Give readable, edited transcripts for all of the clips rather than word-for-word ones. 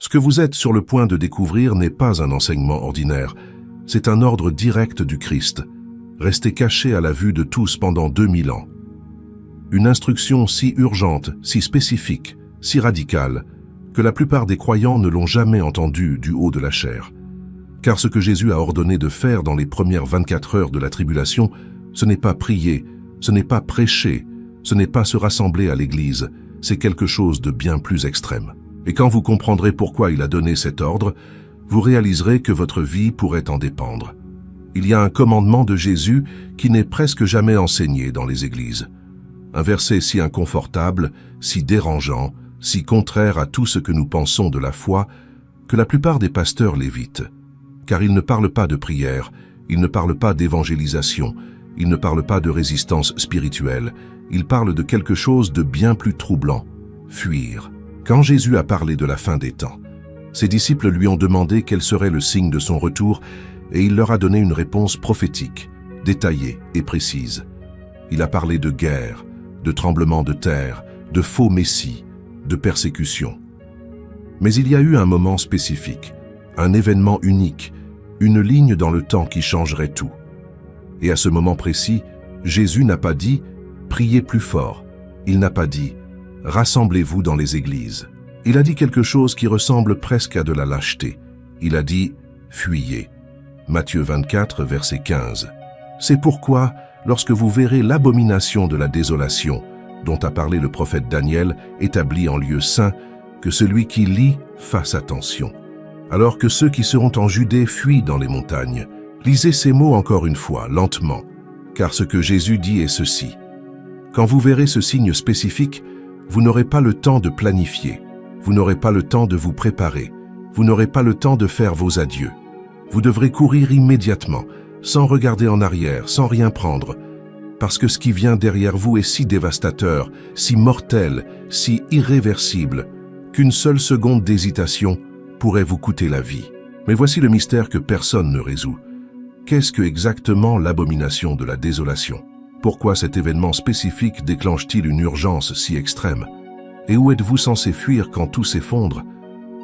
Ce que vous êtes sur le point de découvrir n'est pas un enseignement ordinaire, c'est un ordre direct du Christ, resté caché à la vue de tous pendant 2000 ans. Une instruction si urgente, si spécifique, si radicale, que la plupart des croyants ne l'ont jamais entendue du haut de la chair. Car ce que Jésus a ordonné de faire dans les premières 24 heures de la tribulation, ce n'est pas prier, ce n'est pas prêcher, ce n'est pas se rassembler à l'église, c'est quelque chose de bien plus extrême. Et quand vous comprendrez pourquoi il a donné cet ordre, vous réaliserez que votre vie pourrait en dépendre. Il y a un commandement de Jésus qui n'est presque jamais enseigné dans les églises. Un verset si inconfortable, si dérangeant, si contraire à tout ce que nous pensons de la foi, que la plupart des pasteurs l'évitent. Car il ne parle pas de prière, il ne parle pas d'évangélisation, il ne parle pas de résistance spirituelle, il parle de quelque chose de bien plus troublant, fuir. Quand Jésus a parlé de la fin des temps, ses disciples lui ont demandé quel serait le signe de son retour et il leur a donné une réponse prophétique, détaillée et précise. Il a parlé de guerre, de tremblements de terre, de faux messies, de persécution. Mais il y a eu un moment spécifique, un événement unique, une ligne dans le temps qui changerait tout. Et à ce moment précis, Jésus n'a pas dit « priez plus fort ». Il n'a pas dit « rassemblez-vous dans les églises ». Il a dit quelque chose qui ressemble presque à de la lâcheté. Il a dit « fuyez ». Matthieu 24, verset 15. C'est pourquoi, lorsque vous verrez l'abomination de la désolation, dont a parlé le prophète Daniel, établie en lieu saint, que celui qui lit fasse attention. Alors que ceux qui seront en Judée fuient dans les montagnes. Lisez ces mots encore une fois, lentement, car ce que Jésus dit est ceci. Quand vous verrez ce signe spécifique, vous n'aurez pas le temps de planifier, vous n'aurez pas le temps de vous préparer, vous n'aurez pas le temps de faire vos adieux. Vous devrez courir immédiatement, sans regarder en arrière, sans rien prendre, parce que ce qui vient derrière vous est si dévastateur, si mortel, si irréversible, qu'une seule seconde d'hésitation pourrait vous coûter la vie. Mais voici le mystère que personne ne résout. Qu'est-ce que exactement l'abomination de la désolation? Pourquoi cet événement spécifique déclenche-t-il une urgence si extrême? Et où êtes-vous censé fuir quand tout s'effondre?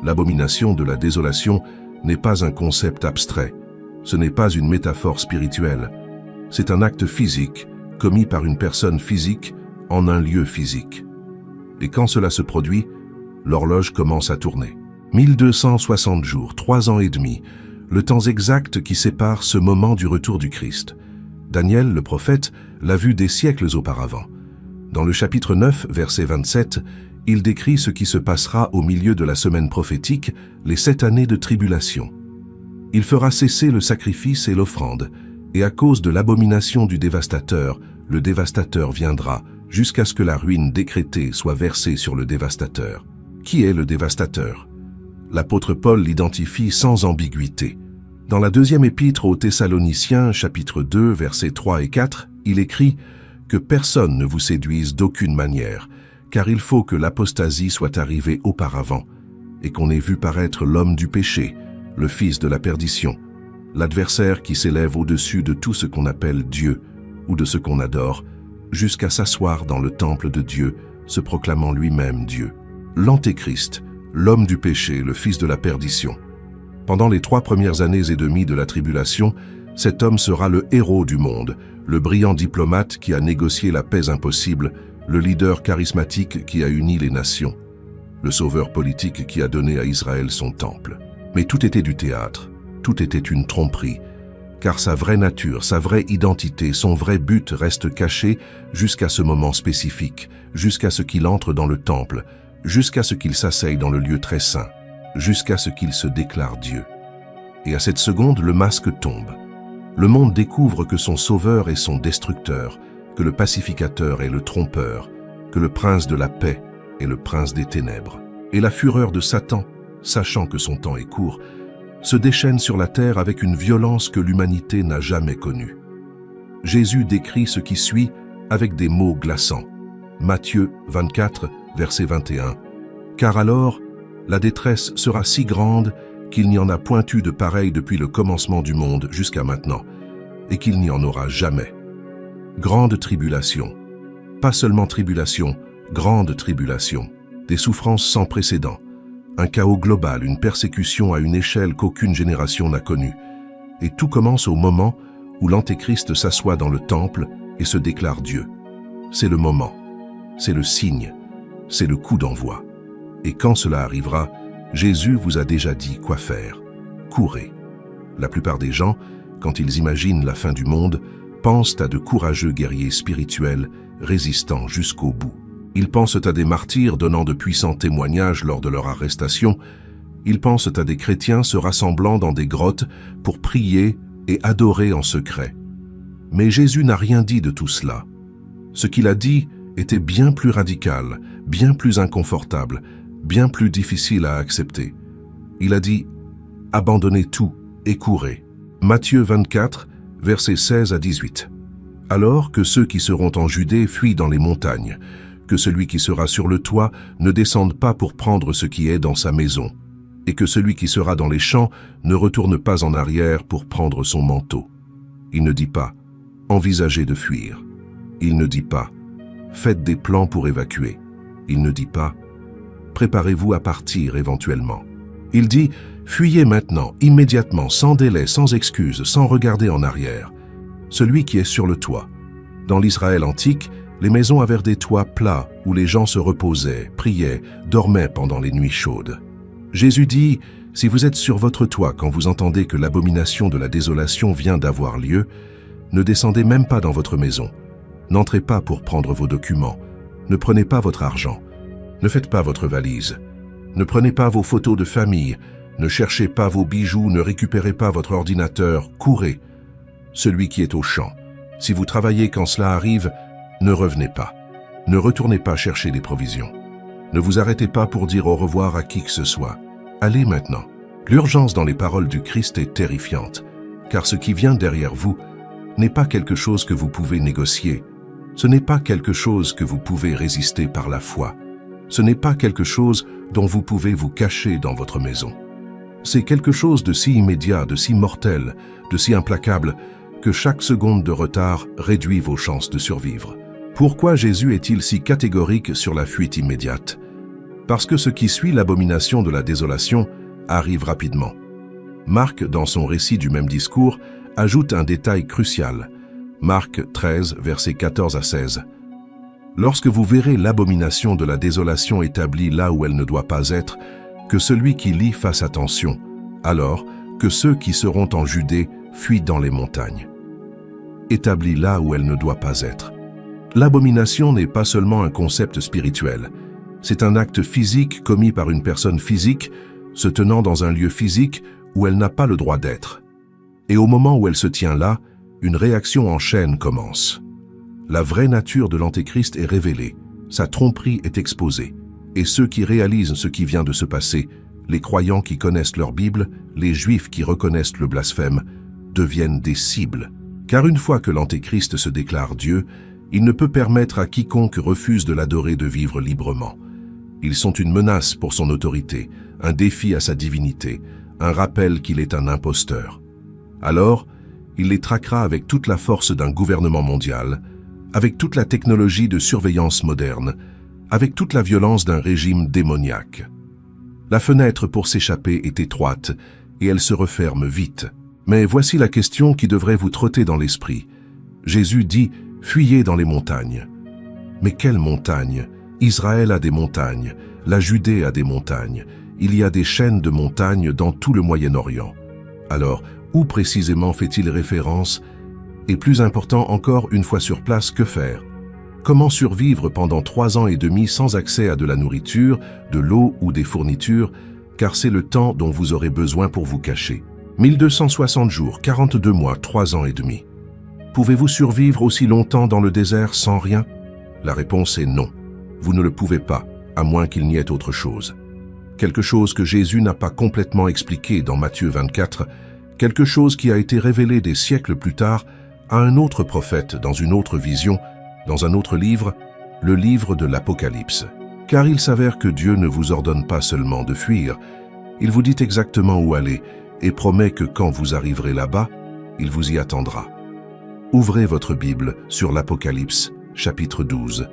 L'abomination de la désolation n'est pas un concept abstrait, ce n'est pas une métaphore spirituelle. C'est un acte physique, commis par une personne physique en un lieu physique. Et quand cela se produit, l'horloge commence à tourner. 1260 jours, 3 ans et demi, le temps exact qui sépare ce moment du retour du Christ. Daniel, le prophète, l'a vu des siècles auparavant. Dans le chapitre 9, verset 27, il décrit ce qui se passera au milieu de la semaine prophétique, les 7 années de tribulation. Il fera cesser le sacrifice et l'offrande, et à cause de l'abomination du dévastateur, le dévastateur viendra, jusqu'à ce que la ruine décrétée soit versée sur le dévastateur. Qui est le dévastateur? L'apôtre Paul l'identifie sans ambiguïté. Dans la deuxième épître aux Thessaloniciens, chapitre 2, versets 3 et 4, il écrit « Que personne ne vous séduise d'aucune manière, car il faut que l'apostasie soit arrivée auparavant, et qu'on ait vu paraître l'homme du péché, le fils de la perdition, l'adversaire qui s'élève au-dessus de tout ce qu'on appelle Dieu ou de ce qu'on adore, jusqu'à s'asseoir dans le temple de Dieu, se proclamant lui-même Dieu. L'Antéchrist, l'homme du péché, le fils de la perdition. Pendant les 3 premières années et demie de la tribulation, cet homme sera le héros du monde, le brillant diplomate qui a négocié la paix impossible, le leader charismatique qui a uni les nations, le sauveur politique qui a donné à Israël son temple. Mais tout était du théâtre, tout était une tromperie, car sa vraie nature, sa vraie identité, son vrai but reste caché jusqu'à ce moment spécifique, jusqu'à ce qu'il entre dans le temple, jusqu'à ce qu'il s'asseye dans le lieu très saint, jusqu'à ce qu'il se déclare Dieu. Et à cette seconde, le masque tombe. Le monde découvre que son sauveur est son destructeur, que le pacificateur est le trompeur, que le prince de la paix est le prince des ténèbres. Et la fureur de Satan, sachant que son temps est court, se déchaîne sur la terre avec une violence que l'humanité n'a jamais connue. Jésus décrit ce qui suit avec des mots glaçants. Matthieu 24, verset 21. « Car alors, la détresse sera si grande qu'il n'y en a point eu de pareil depuis le commencement du monde jusqu'à maintenant, et qu'il n'y en aura jamais. Grande tribulation, pas seulement tribulation, grande tribulation, des souffrances sans précédent, Un chaos global, une persécution à une échelle qu'aucune génération n'a connue. Et tout commence au moment où l'Antéchrist s'assoit dans le temple et se déclare Dieu. C'est le moment, c'est le signe, c'est le coup d'envoi. Et quand cela arrivera, Jésus vous a déjà dit quoi faire. Courez. La plupart des gens, quand ils imaginent la fin du monde, pensent à de courageux guerriers spirituels résistant jusqu'au bout. Ils pensent à des martyrs donnant de puissants témoignages lors de leur arrestation. Ils pensent à des chrétiens se rassemblant dans des grottes pour prier et adorer en secret. Mais Jésus n'a rien dit de tout cela. Ce qu'il a dit était bien plus radical, bien plus inconfortable, bien plus difficile à accepter. Il a dit « Abandonnez tout et courez ». Matthieu 24, versets 16 à 18. Alors que ceux qui seront en Judée fuient dans les montagnes, que celui qui sera sur le toit ne descende pas pour prendre ce qui est dans sa maison, et que celui qui sera dans les champs ne retourne pas en arrière pour prendre son manteau. Il ne dit pas « envisagez de fuir ». Il ne dit pas « faites des plans pour évacuer ». Il ne dit pas « préparez-vous à partir éventuellement ». Il dit « fuyez maintenant, immédiatement, sans délai, sans excuse, sans regarder en arrière ». Celui qui est sur le toit. Dans l'Israël antique, les maisons avaient des toits plats où les gens se reposaient, priaient, dormaient pendant les nuits chaudes. Jésus dit, si vous êtes sur votre toit quand vous entendez que l'abomination de la désolation vient d'avoir lieu, ne descendez même pas dans votre maison. N'entrez pas pour prendre vos documents. Ne prenez pas votre argent. Ne faites pas votre valise. Ne prenez pas vos photos de famille. Ne cherchez pas vos bijoux. Ne récupérez pas votre ordinateur. Courez. Celui qui est au champ. Si vous travaillez quand cela arrive, ne revenez pas. Ne retournez pas chercher des provisions. Ne vous arrêtez pas pour dire au revoir à qui que ce soit. Allez maintenant. L'urgence dans les paroles du Christ est terrifiante, car ce qui vient derrière vous n'est pas quelque chose que vous pouvez négocier. Ce n'est pas quelque chose que vous pouvez résister par la foi. Ce n'est pas quelque chose dont vous pouvez vous cacher dans votre maison. C'est quelque chose de si immédiat, de si mortel, de si implacable, que chaque seconde de retard réduit vos chances de survivre. Pourquoi Jésus est-il si catégorique sur la fuite immédiate? Parce que ce qui suit l'abomination de la désolation arrive rapidement. Marc, dans son récit du même discours, ajoute un détail crucial. Marc 13, versets 14 à 16. Lorsque vous verrez l'abomination de la désolation établie là où elle ne doit pas être, que celui qui lit fasse attention, alors que ceux qui seront en Judée fuient dans les montagnes. Établie là où elle ne doit pas être. L'abomination n'est pas seulement un concept spirituel. C'est un acte physique commis par une personne physique, se tenant dans un lieu physique où elle n'a pas le droit d'être. Et au moment où elle se tient là, une réaction en chaîne commence. La vraie nature de l'Antéchrist est révélée, sa tromperie est exposée, et ceux qui réalisent ce qui vient de se passer, les croyants qui connaissent leur Bible, les Juifs qui reconnaissent le blasphème, deviennent des cibles. Car une fois que l'Antéchrist se déclare Dieu, il ne peut permettre à quiconque refuse de l'adorer de vivre librement. Ils sont une menace pour son autorité, un défi à sa divinité, un rappel qu'il est un imposteur. Alors, il les traquera avec toute la force d'un gouvernement mondial, avec toute la technologie de surveillance moderne, avec toute la violence d'un régime démoniaque. La fenêtre pour s'échapper est étroite et elle se referme vite. Mais voici la question qui devrait vous trotter dans l'esprit. Jésus dit « Fuyez dans les montagnes ». Mais quelles montagnes? Israël a des montagnes, la Judée a des montagnes, il y a des chaînes de montagnes dans tout le Moyen-Orient. Alors, où précisément fait-il référence? Et plus important encore, une fois sur place, que faire? Comment survivre pendant 3 ans et demi sans accès à de la nourriture, de l'eau ou des fournitures, car c'est le temps dont vous aurez besoin pour vous cacher. 1260 jours, 42 mois, 3 ans et demi. Pouvez-vous survivre aussi longtemps dans le désert sans rien? La réponse est non. Vous ne le pouvez pas, à moins qu'il n'y ait autre chose. Quelque chose que Jésus n'a pas complètement expliqué dans Matthieu 24, quelque chose qui a été révélé des siècles plus tard à un autre prophète dans une autre vision, dans un autre livre, le livre de l'Apocalypse. Car il s'avère que Dieu ne vous ordonne pas seulement de fuir, il vous dit exactement où aller et promet que quand vous arriverez là-bas, il vous y attendra. Ouvrez votre Bible sur l'Apocalypse, chapitre 12.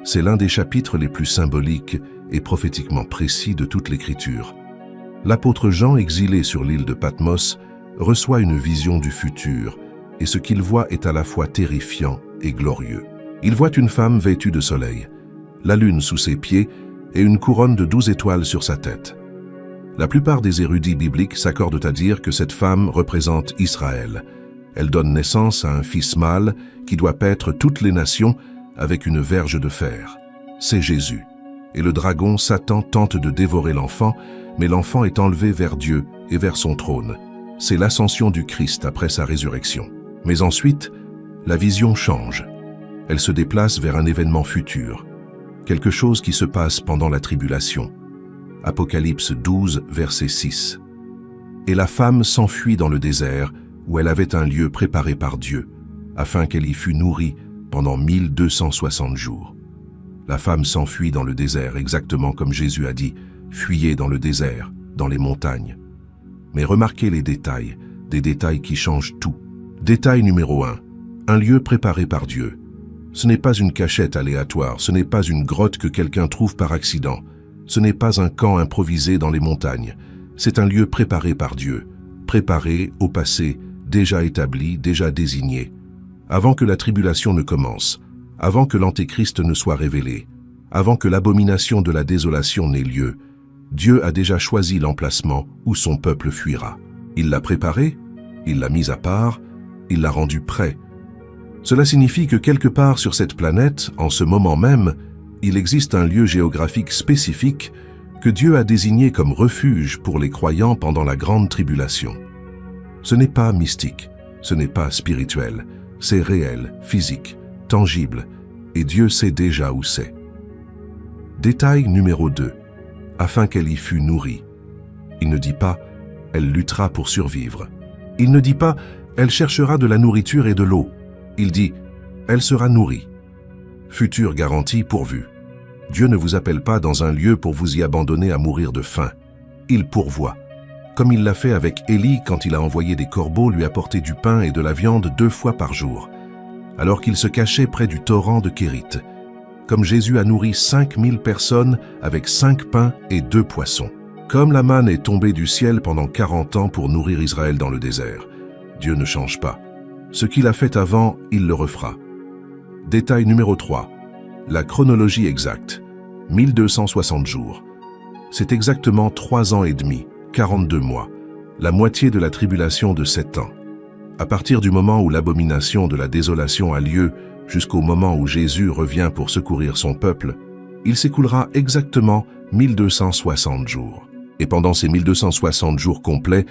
C'est l'un des chapitres les plus symboliques et prophétiquement précis de toute l'Écriture. L'apôtre Jean, exilé sur l'île de Patmos, reçoit une vision du futur, et ce qu'il voit est à la fois terrifiant et glorieux. Il voit une femme vêtue de soleil, la lune sous ses pieds et une couronne de 12 étoiles sur sa tête. La plupart des érudits bibliques s'accordent à dire que cette femme représente Israël. Elle donne naissance à un fils mâle qui doit paître toutes les nations avec une verge de fer. C'est Jésus. Et le dragon, Satan, tente de dévorer l'enfant, mais l'enfant est enlevé vers Dieu et vers son trône. C'est l'ascension du Christ après sa résurrection. Mais ensuite, la vision change. Elle se déplace vers un événement futur, quelque chose qui se passe pendant la tribulation. Apocalypse 12, verset 6. Et la femme s'enfuit dans le désert, où elle avait un lieu préparé par Dieu, afin qu'elle y fût nourrie pendant 1260 jours. La femme s'enfuit dans le désert, exactement comme Jésus a dit, « Fuyez dans le désert, dans les montagnes ». Mais remarquez les détails, des détails qui changent tout. Détail numéro 1, un lieu préparé par Dieu. Ce n'est pas une cachette aléatoire, ce n'est pas une grotte que quelqu'un trouve par accident, ce n'est pas un camp improvisé dans les montagnes, c'est un lieu préparé par Dieu, préparé au passé, déjà établi, déjà désigné. Avant que la tribulation ne commence, avant que l'Antéchrist ne soit révélé, avant que l'abomination de la désolation n'ait lieu, Dieu a déjà choisi l'emplacement où son peuple fuira. Il l'a préparé, il l'a mis à part, il l'a rendu prêt. Cela signifie que quelque part sur cette planète, en ce moment même, il existe un lieu géographique spécifique que Dieu a désigné comme refuge pour les croyants pendant la grande tribulation. Ce n'est pas mystique, ce n'est pas spirituel, c'est réel, physique, tangible, et Dieu sait déjà où c'est. Détail numéro 2. Afin qu'elle y fût nourrie. Il ne dit pas « elle luttera pour survivre ». Il ne dit pas « elle cherchera de la nourriture et de l'eau ». Il dit « elle sera nourrie ». Future garantie pourvue. Dieu ne vous appelle pas dans un lieu pour vous y abandonner à mourir de faim. Il pourvoit. Comme il l'a fait avec Élie quand il a envoyé des corbeaux lui apporter du pain et de la viande 2 fois par jour, alors qu'il se cachait près du torrent de Kérith. Comme Jésus a nourri 5000 personnes avec 5 pains et 2 poissons. Comme la manne est tombée du ciel pendant 40 ans pour nourrir Israël dans le désert. Dieu ne change pas. Ce qu'il a fait avant, il le refera. Détail numéro 3. La chronologie exacte. 1260 jours. C'est exactement 3 ans et demi, 42 mois, la moitié de la tribulation de 7 ans. À partir du moment où l'abomination de la désolation a lieu jusqu'au moment où Jésus revient pour secourir son peuple, il s'écoulera exactement 1260 jours. Et pendant ces 1260 jours complets,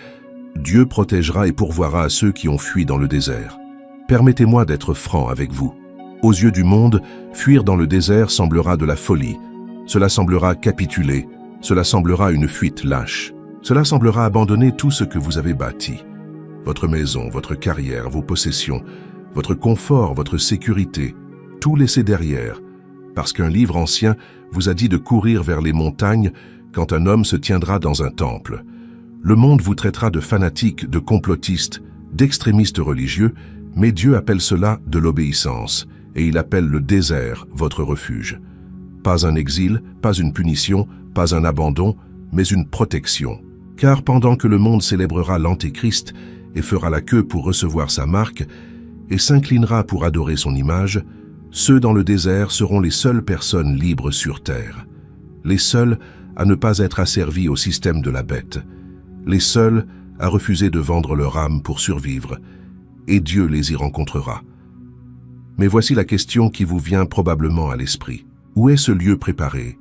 Dieu protégera et pourvoira à ceux qui ont fui dans le désert. Permettez-moi d'être franc avec vous. Aux yeux du monde, fuir dans le désert semblera de la folie. Cela semblera capituler. Cela semblera une fuite lâche. Cela semblera abandonner tout ce que vous avez bâti. Votre maison, votre carrière, vos possessions, votre confort, votre sécurité, tout laisser derrière, parce qu'un livre ancien vous a dit de courir vers les montagnes quand un homme se tiendra dans un temple. Le monde vous traitera de fanatique, de complotiste, d'extrémiste religieux, mais Dieu appelle cela de l'obéissance, et il appelle le désert votre refuge. Pas un exil, pas une punition, pas un abandon, mais une protection. Car pendant que le monde célébrera l'Antéchrist et fera la queue pour recevoir sa marque, et s'inclinera pour adorer son image, ceux dans le désert seront les seules personnes libres sur terre, les seuls à ne pas être asservis au système de la bête, les seuls à refuser de vendre leur âme pour survivre, et Dieu les y rencontrera. Mais voici la question qui vous vient probablement à l'esprit. Où est ce lieu préparé?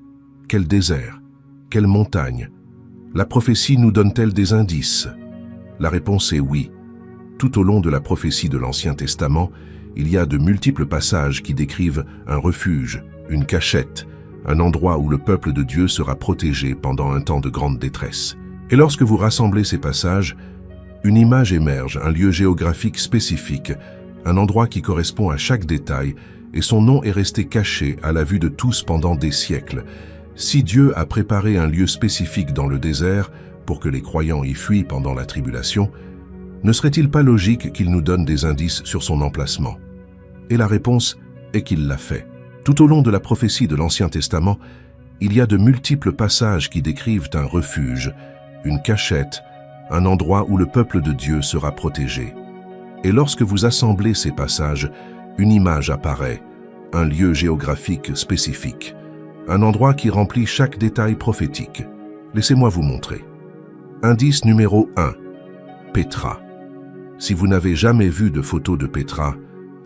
Quel désert? Quelle montagne? La prophétie nous donne-t-elle des indices? La réponse est oui. Tout au long de la prophétie de l'Ancien Testament, il y a de multiples passages qui décrivent un refuge, une cachette, un endroit où le peuple de Dieu sera protégé pendant un temps de grande détresse. Et lorsque vous rassemblez ces passages, une image émerge, un lieu géographique spécifique, un endroit qui correspond à chaque détail, et son nom est resté caché à la vue de tous pendant des siècles. Si Dieu a préparé un lieu spécifique dans le désert pour que les croyants y fuient pendant la tribulation, ne serait-il pas logique qu'il nous donne des indices sur son emplacement? Et la réponse est qu'il l'a fait. Tout au long de la prophétie de l'Ancien Testament, il y a de multiples passages qui décrivent un refuge, une cachette, un endroit où le peuple de Dieu sera protégé. Et lorsque vous assemblez ces passages, une image apparaît, un lieu géographique spécifique, un endroit qui remplit chaque détail prophétique. Laissez-moi vous montrer. Indice numéro 1. Pétra. Si vous n'avez jamais vu de photo de Pétra,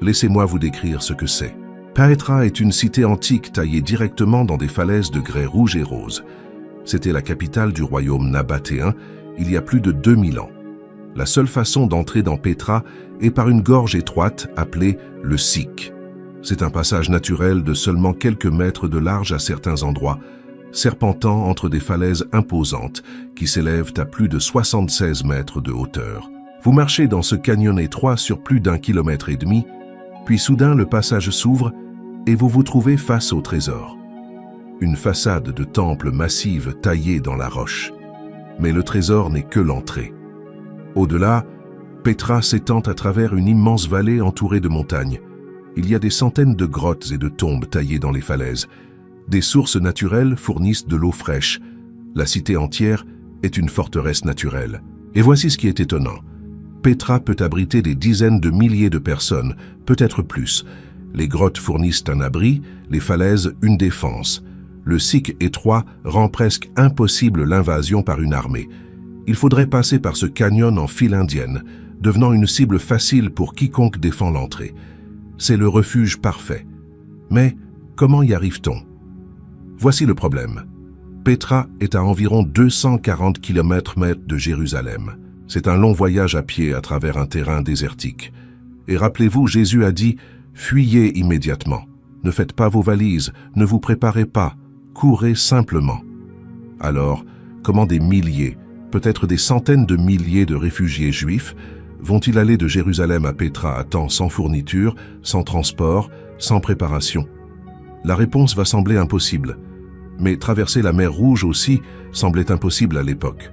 laissez-moi vous décrire ce que c'est. Pétra est une cité antique taillée directement dans des falaises de grès rouge et rose. C'était la capitale du royaume nabatéen il y a plus de 2000 ans. La seule façon d'entrer dans Pétra est par une gorge étroite appelée le Siq. C'est un passage naturel de seulement quelques mètres de large à certains endroits, serpentant entre des falaises imposantes qui s'élèvent à plus de 76 mètres de hauteur. Vous marchez dans ce canyon étroit sur plus d'1,5 kilomètre, puis soudain le passage s'ouvre et vous vous trouvez face au trésor. Une façade de temple massive taillée dans la roche. Mais le trésor n'est que l'entrée. Au-delà, Pétra s'étend à travers une immense vallée entourée de montagnes. Il y a des centaines de grottes et de tombes taillées dans les falaises. Des sources naturelles fournissent de l'eau fraîche. La cité entière est une forteresse naturelle. Et voici ce qui est étonnant. Pétra peut abriter des dizaines de milliers de personnes, peut-être plus. Les grottes fournissent un abri, les falaises une défense. Le Siq étroit rend presque impossible l'invasion par une armée. Il faudrait passer par ce canyon en file indienne, devenant une cible facile pour quiconque défend l'entrée. C'est le refuge parfait. Mais comment y arrive-t-on? Voici le problème. Pétra est à environ 240 km de Jérusalem. C'est un long voyage à pied à travers un terrain désertique. Et rappelez-vous, Jésus a dit « Fuyez immédiatement. Ne faites pas vos valises, ne vous préparez pas. Courez simplement. » Alors, comment des milliers, peut-être des centaines de milliers de réfugiés juifs vont-ils aller de Jérusalem à Pétra à temps sans fourniture, sans transport, sans préparation? La réponse va sembler impossible. Mais traverser la mer Rouge aussi semblait impossible à l'époque.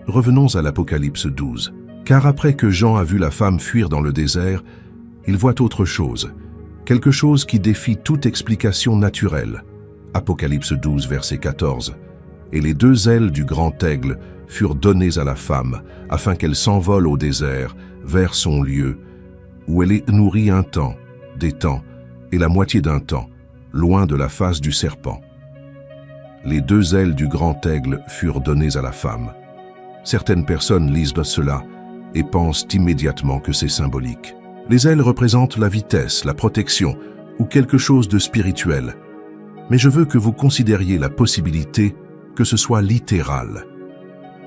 Revenons à l'Apocalypse 12. Car après que Jean a vu la femme fuir dans le désert, il voit autre chose. Quelque chose qui défie toute explication naturelle. Apocalypse 12, verset 14. Et les 2 ailes du grand aigle furent données à la femme, afin qu'elle s'envole au désert, vers son lieu, où elle est nourrie un temps, des temps, et la moitié d'un temps, loin de la face du serpent. Les 2 ailes du grand aigle furent données à la femme. Certaines personnes lisent cela et pensent immédiatement que c'est symbolique. Les ailes représentent la vitesse, la protection, ou quelque chose de spirituel. Mais je veux que vous considériez la possibilité que ce soit littéral.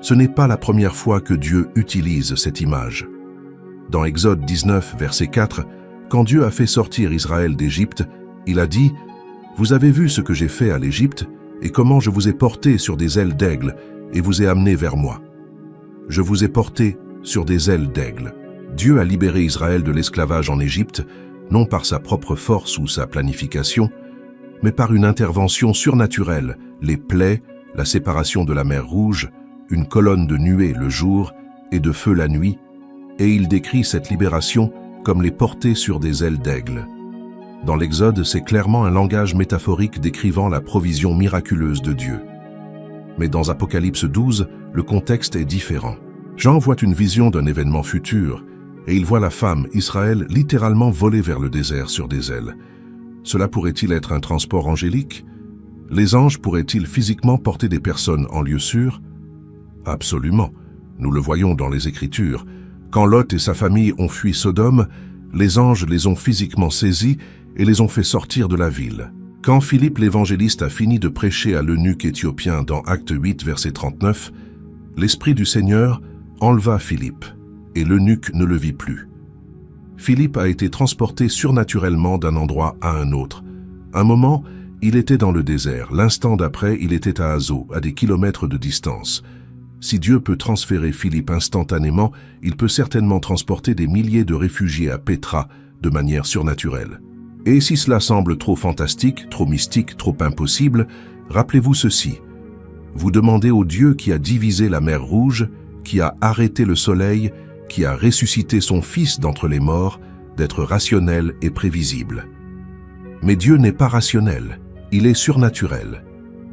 Ce n'est pas la première fois que Dieu utilise cette image. Dans Exode 19, verset 4, quand Dieu a fait sortir Israël d'Égypte, il a dit « Vous avez vu ce que j'ai fait à l'Égypte et comment je vous ai porté sur des ailes d'aigle et vous ai amené vers moi. Je vous ai porté sur des ailes d'aigle. » Dieu a libéré Israël de l'esclavage en Égypte, non par sa propre force ou sa planification, mais par une intervention surnaturelle, les plaies, la séparation de la mer Rouge, une colonne de nuée le jour et de feu la nuit, et il décrit cette libération comme les porter sur des ailes d'aigle. Dans l'Exode, c'est clairement un langage métaphorique décrivant la provision miraculeuse de Dieu. Mais dans Apocalypse 12, le contexte est différent. Jean voit une vision d'un événement futur, et il voit la femme, Israël, littéralement voler vers le désert sur des ailes. Cela pourrait-il être un transport angélique? Les anges pourraient-ils physiquement porter des personnes en lieu sûr? Absolument. Nous le voyons dans les Écritures. Quand Lot et sa famille ont fui Sodome, les anges les ont physiquement saisis et les ont fait sortir de la ville. Quand Philippe l'évangéliste a fini de prêcher à l'eunuque éthiopien dans Acte 8, verset 39, l'Esprit du Seigneur enleva Philippe, et l'eunuque ne le vit plus. Philippe a été transporté surnaturellement d'un endroit à un autre. Un moment, il était dans le désert. L'instant d'après, il était à Azo, à des kilomètres de distance. Si Dieu peut transférer Philippe instantanément, il peut certainement transporter des milliers de réfugiés à Pétra de manière surnaturelle. Et si cela semble trop fantastique, trop mystique, trop impossible, rappelez-vous ceci. Vous demandez au Dieu qui a divisé la mer Rouge, qui a arrêté le soleil, qui a ressuscité son Fils d'entre les morts, d'être rationnel et prévisible. Mais Dieu n'est pas rationnel, il est surnaturel.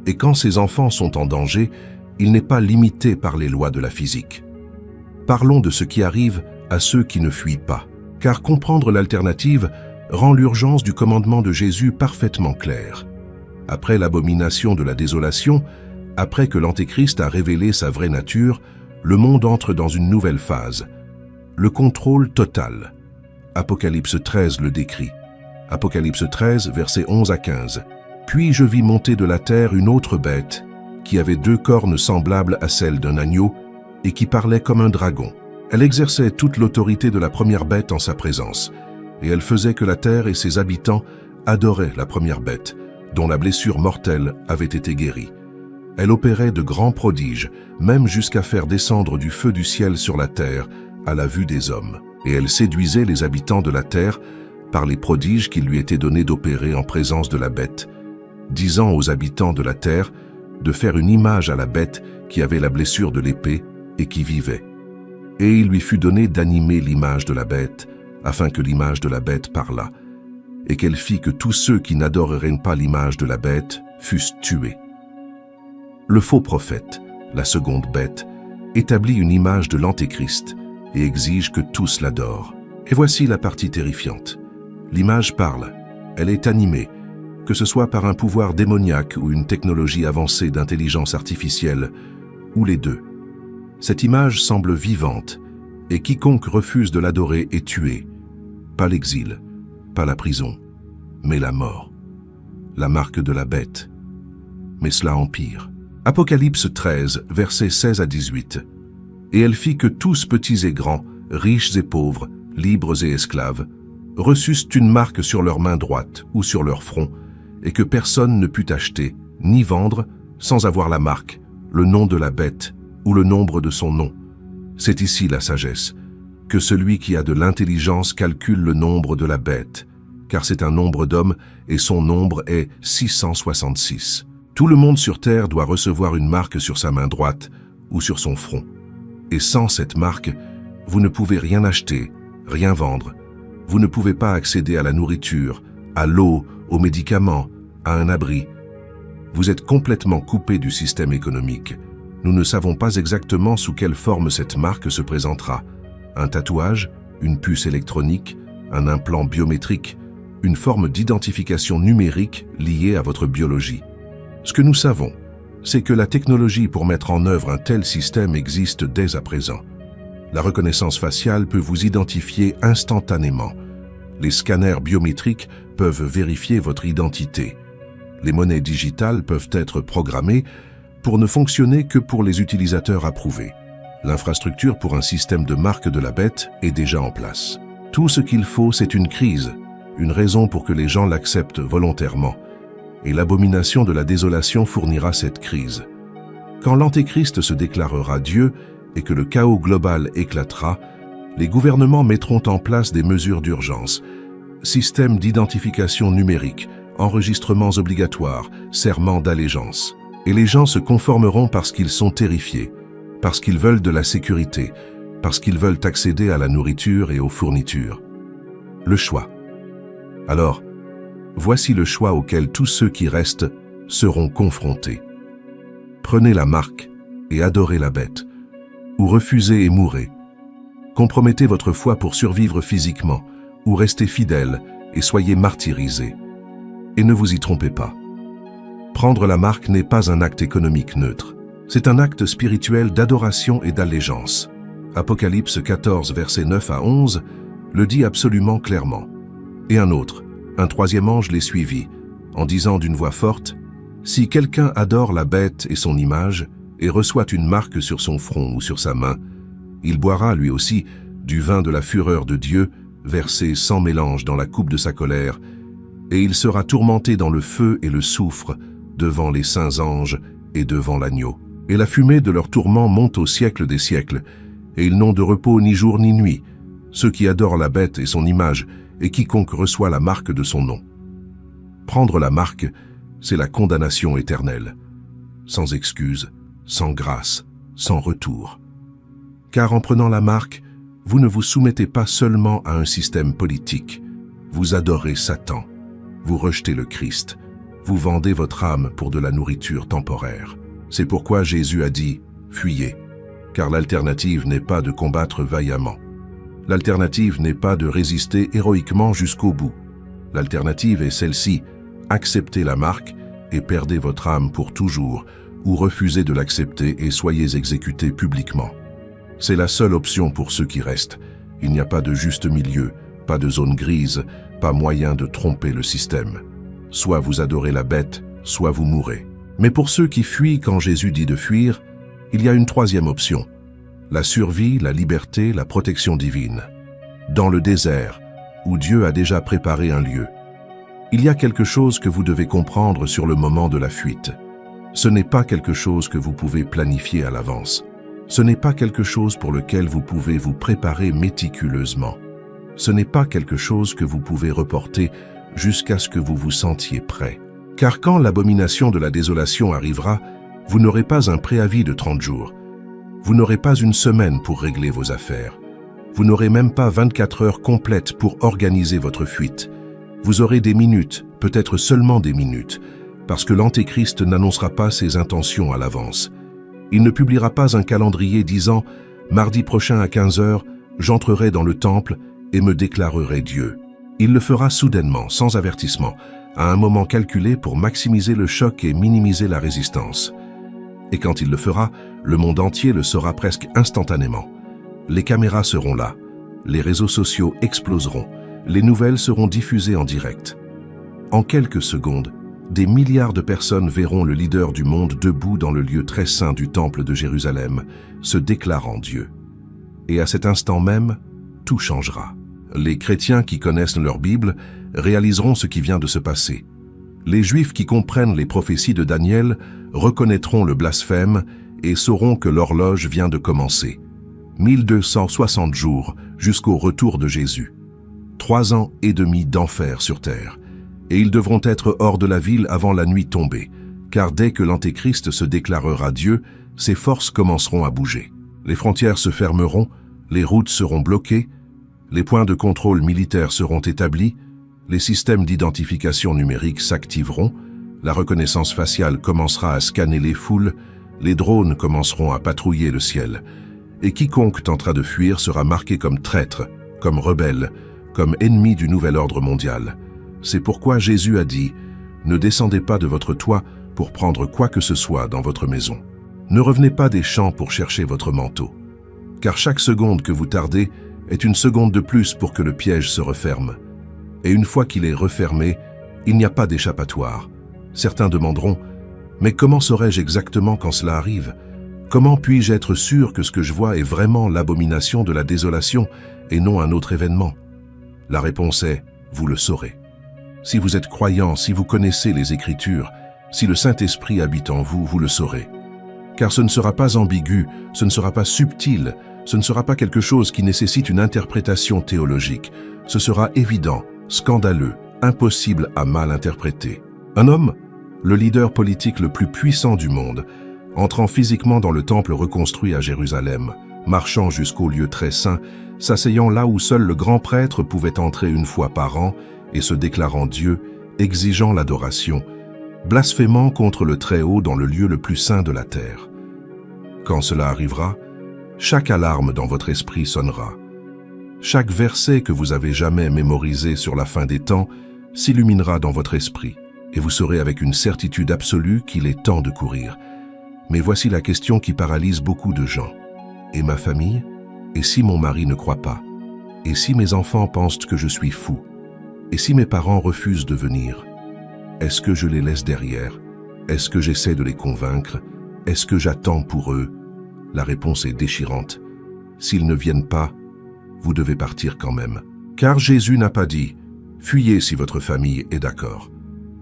Et quand ses enfants sont en danger, il n'est pas limité par les lois de la physique. Parlons de ce qui arrive à ceux qui ne fuient pas, car comprendre l'alternative rend l'urgence du commandement de Jésus parfaitement claire. Après l'abomination de la désolation, après que l'Antéchrist a révélé sa vraie nature, le monde entre dans une nouvelle phase, le contrôle total. Apocalypse 13 le décrit. Apocalypse 13, versets 11 à 15. « Puis je vis monter de la terre une autre bête, qui avait 2 cornes semblables à celles d'un agneau, et qui parlait comme un dragon. Elle exerçait toute l'autorité de la première bête en sa présence, et elle faisait que la terre et ses habitants adoraient la première bête, dont la blessure mortelle avait été guérie. Elle opérait de grands prodiges, même jusqu'à faire descendre du feu du ciel sur la terre, à la vue des hommes. Et elle séduisait les habitants de la terre par les prodiges qu'il lui était donné d'opérer en présence de la bête, disant aux habitants de la terre de faire une image à la bête qui avait la blessure de l'épée et qui vivait. Et il lui fut donné d'animer l'image de la bête, afin que l'image de la bête parlât, et qu'elle fit que tous ceux qui n'adoreraient pas l'image de la bête fussent tués. Le faux prophète, la seconde bête, établit une image de l'Antéchrist et exige que tous l'adorent. Et voici la partie terrifiante. L'image parle, elle est animée, que ce soit par un pouvoir démoniaque ou une technologie avancée d'intelligence artificielle, ou les deux. Cette image semble vivante, et quiconque refuse de l'adorer est tué. Pas l'exil, pas la prison, mais la mort. La marque de la bête. Mais cela empire. Apocalypse 13, versets 16 à 18. Et elle fit que tous petits et grands, riches et pauvres, libres et esclaves, reçussent une marque sur leur main droite ou sur leur front, et que personne ne put acheter, ni vendre, sans avoir la marque, le nom de la bête ou le nombre de son nom. C'est ici la sagesse, que celui qui a de l'intelligence calcule le nombre de la bête, car c'est un nombre d'hommes et son nombre est 666. Tout le monde sur terre doit recevoir une marque sur sa main droite ou sur son front. Et sans cette marque, vous ne pouvez rien acheter, rien vendre. Vous ne pouvez pas accéder à la nourriture, à l'eau, aux médicaments, à un abri. Vous êtes complètement coupé du système économique. Nous ne savons pas exactement sous quelle forme cette marque se présentera. Un tatouage, une puce électronique, un implant biométrique, une forme d'identification numérique liée à votre biologie. Ce que nous savons, c'est que la technologie pour mettre en œuvre un tel système existe dès à présent. La reconnaissance faciale peut vous identifier instantanément. Les scanners biométriques peuvent vérifier votre identité. Les monnaies digitales peuvent être programmées pour ne fonctionner que pour les utilisateurs approuvés. L'infrastructure pour un système de marque de la bête est déjà en place. Tout ce qu'il faut, c'est une crise, une raison pour que les gens l'acceptent volontairement. Et l'abomination de la désolation fournira cette crise. Quand l'Antéchrist se déclarera Dieu et que le chaos global éclatera, les gouvernements mettront en place des mesures d'urgence, systèmes d'identification numérique, enregistrements obligatoires, serments d'allégeance. Et les gens se conformeront parce qu'ils sont terrifiés, parce qu'ils veulent de la sécurité, parce qu'ils veulent accéder à la nourriture et aux fournitures. Le choix. Alors, voici le choix auquel tous ceux qui restent seront confrontés. Prenez la marque et adorez la bête, ou refusez et mourrez. Compromettez votre foi pour survivre physiquement, ou restez fidèle et soyez martyrisés. Et ne vous y trompez pas. Prendre la marque n'est pas un acte économique neutre. C'est un acte spirituel d'adoration et d'allégeance. Apocalypse 14, versets 9 à 11, le dit absolument clairement. Et un troisième ange les suivit, en disant d'une voix forte, « Si quelqu'un adore la bête et son image, et reçoit une marque sur son front ou sur sa main, il boira lui aussi du vin de la fureur de Dieu, versé sans mélange dans la coupe de sa colère, et il sera tourmenté dans le feu et le soufre, devant les saints anges et devant l'agneau. Et la fumée de leur tourment monte au siècle des siècles, et ils n'ont de repos ni jour ni nuit, ceux qui adorent la bête et son image, et quiconque reçoit la marque de son nom. » Prendre la marque, c'est la condamnation éternelle, sans excuse, sans grâce, sans retour. Car en prenant la marque, vous ne vous soumettez pas seulement à un système politique, vous adorez Satan, vous rejetez le Christ, Vous vendez votre âme pour de la nourriture temporaire. C'est pourquoi Jésus a dit « Fuyez », car l'alternative n'est pas de combattre vaillamment. L'alternative n'est pas de résister héroïquement jusqu'au bout. L'alternative est celle-ci, acceptez la marque et perdez votre âme pour toujours, ou refusez de l'accepter et soyez exécutés publiquement. C'est la seule option pour ceux qui restent. Il n'y a pas de juste milieu, pas de zone grise, pas moyen de tromper le système. Soit vous adorez la bête, soit vous mourrez. Mais pour ceux qui fuient quand Jésus dit de fuir, il y a une troisième option. La survie, la liberté, la protection divine. Dans le désert, où Dieu a déjà préparé un lieu. Il y a quelque chose que vous devez comprendre sur le moment de la fuite. Ce n'est pas quelque chose que vous pouvez planifier à l'avance. Ce n'est pas quelque chose pour lequel vous pouvez vous préparer méticuleusement. Ce n'est pas quelque chose que vous pouvez reporter jusqu'à ce que vous vous sentiez prêt. Car quand l'abomination de la désolation arrivera, vous n'aurez pas un préavis de 30 jours. Vous n'aurez pas une semaine pour régler vos affaires. Vous n'aurez même pas 24 heures complètes pour organiser votre fuite. Vous aurez des minutes, peut-être seulement des minutes, parce que l'Antéchrist n'annoncera pas ses intentions à l'avance. Il ne publiera pas un calendrier disant « Mardi prochain à 15 heures, j'entrerai dans le temple et me déclarerai Dieu ». Il le fera soudainement, sans avertissement, à un moment calculé pour maximiser le choc et minimiser la résistance. Et quand il le fera, le monde entier le saura presque instantanément. Les caméras seront là, les réseaux sociaux exploseront, les nouvelles seront diffusées en direct. En quelques secondes, des milliards de personnes verront le leader du monde debout dans le lieu très saint du temple de Jérusalem, se déclarant Dieu. Et à cet instant même, tout changera. Les chrétiens qui connaissent leur Bible réaliseront ce qui vient de se passer. Les Juifs qui comprennent les prophéties de Daniel reconnaîtront le blasphème et sauront que l'horloge vient de commencer. 1260 jours jusqu'au retour de Jésus. 3 ans et demi d'enfer sur terre. Et ils devront être hors de la ville avant la nuit tombée, car dès que l'Antéchrist se déclarera Dieu, ses forces commenceront à bouger. Les frontières se fermeront, les routes seront bloquées, les points de contrôle militaires seront établis, les systèmes d'identification numérique s'activeront, la reconnaissance faciale commencera à scanner les foules, les drones commenceront à patrouiller le ciel, et quiconque tentera de fuir sera marqué comme traître, comme rebelle, comme ennemi du nouvel ordre mondial. C'est pourquoi Jésus a dit « Ne descendez pas de votre toit pour prendre quoi que ce soit dans votre maison. Ne revenez pas des champs pour chercher votre manteau. Car chaque seconde que vous tardez est une seconde de plus pour que le piège se referme. Et une fois qu'il est refermé, il n'y a pas d'échappatoire. Certains demanderont « Mais comment saurais-je exactement quand cela arrive? Comment puis-je être sûr que ce que je vois est vraiment l'abomination de la désolation et non un autre événement ?» La réponse est « Vous le saurez. » Si vous êtes croyant, si vous connaissez les Écritures, si le Saint-Esprit habite en vous, vous le saurez. Car ce ne sera pas ambigu, ce ne sera pas subtil, ce ne sera pas quelque chose qui nécessite une interprétation théologique. Ce sera évident, scandaleux, impossible à mal interpréter. Un homme, le leader politique le plus puissant du monde, entrant physiquement dans le temple reconstruit à Jérusalem, marchant jusqu'au lieu très saint, s'asseyant là où seul le grand prêtre pouvait entrer une fois par an, et se déclarant Dieu, exigeant l'adoration, blasphémant contre le Très-Haut dans le lieu le plus saint de la terre. Quand cela arrivera, chaque alarme dans votre esprit sonnera. Chaque verset que vous avez jamais mémorisé sur la fin des temps s'illuminera dans votre esprit, et vous saurez avec une certitude absolue qu'il est temps de courir. Mais voici la question qui paralyse beaucoup de gens. Et ma famille? Et si mon mari ne croit pas? Et si mes enfants pensent que je suis fou? Et si mes parents refusent de venir? Est-ce que je les laisse derrière? Est-ce que j'essaie de les convaincre? Est-ce que j'attends pour eux? La réponse est déchirante. S'ils ne viennent pas, vous devez partir quand même. Car Jésus n'a pas dit « Fuyez si votre famille est d'accord ».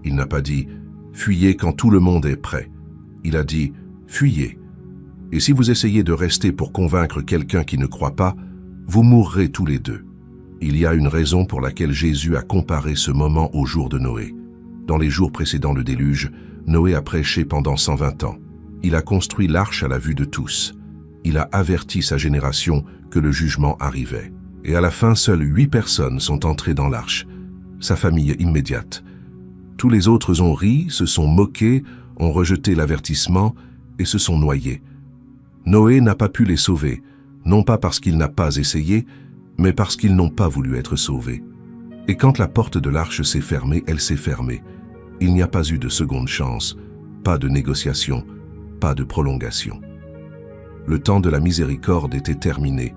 Il n'a pas dit « Fuyez quand tout le monde est prêt ». Il a dit « Fuyez ». Et si vous essayez de rester pour convaincre quelqu'un qui ne croit pas, vous mourrez tous les deux. Il y a une raison pour laquelle Jésus a comparé ce moment au jour de Noé. Dans les jours précédant le déluge, Noé a prêché pendant 120 ans. Il a construit l'arche à la vue de tous. Il a averti sa génération que le jugement arrivait. Et à la fin, seules 8 personnes sont entrées dans l'arche, sa famille immédiate. Tous les autres ont ri, se sont moqués, ont rejeté l'avertissement et se sont noyés. Noé n'a pas pu les sauver, non pas parce qu'il n'a pas essayé, mais parce qu'ils n'ont pas voulu être sauvés. Et quand la porte de l'arche s'est fermée, elle s'est fermée. Il n'y a pas eu de seconde chance, pas de négociation, pas de prolongation. Le temps de la miséricorde était terminé.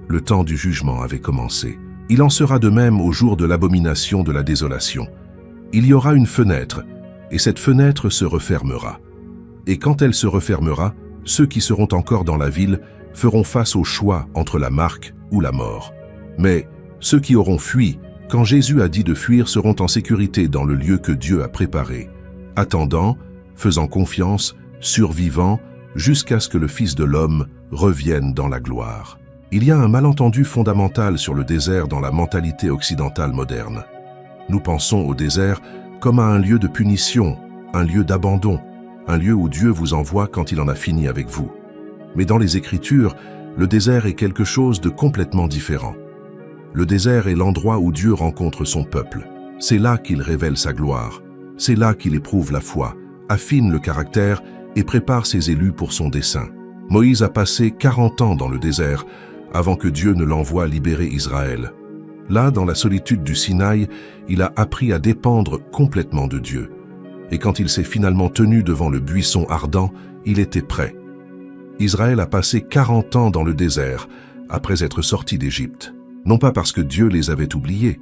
Le temps du jugement avait commencé. Il en sera de même au jour de l'abomination de la désolation. Il y aura une fenêtre, et cette fenêtre se refermera. Et quand elle se refermera, ceux qui seront encore dans la ville feront face au choix entre la marque ou la mort. Mais ceux qui auront fui, quand Jésus a dit de fuir, seront en sécurité dans le lieu que Dieu a préparé, attendant, faisant confiance, survivant, jusqu'à ce que le Fils de l'homme revienne dans la gloire. Il y a un malentendu fondamental sur le désert dans la mentalité occidentale moderne. Nous pensons au désert comme à un lieu de punition, un lieu d'abandon, un lieu où Dieu vous envoie quand il en a fini avec vous. Mais dans les Écritures, le désert est quelque chose de complètement différent. Le désert est l'endroit où Dieu rencontre son peuple. C'est là qu'il révèle sa gloire. C'est là qu'il éprouve la foi, affine le caractère et prépare ses élus pour son dessein. Moïse a passé 40 ans dans le désert avant que Dieu ne l'envoie libérer Israël. Là, dans la solitude du Sinaï, il a appris à dépendre complètement de Dieu. Et quand il s'est finalement tenu devant le buisson ardent, il était prêt. Israël a passé 40 ans dans le désert, après être sorti d'Égypte. Non pas parce que Dieu les avait oubliés,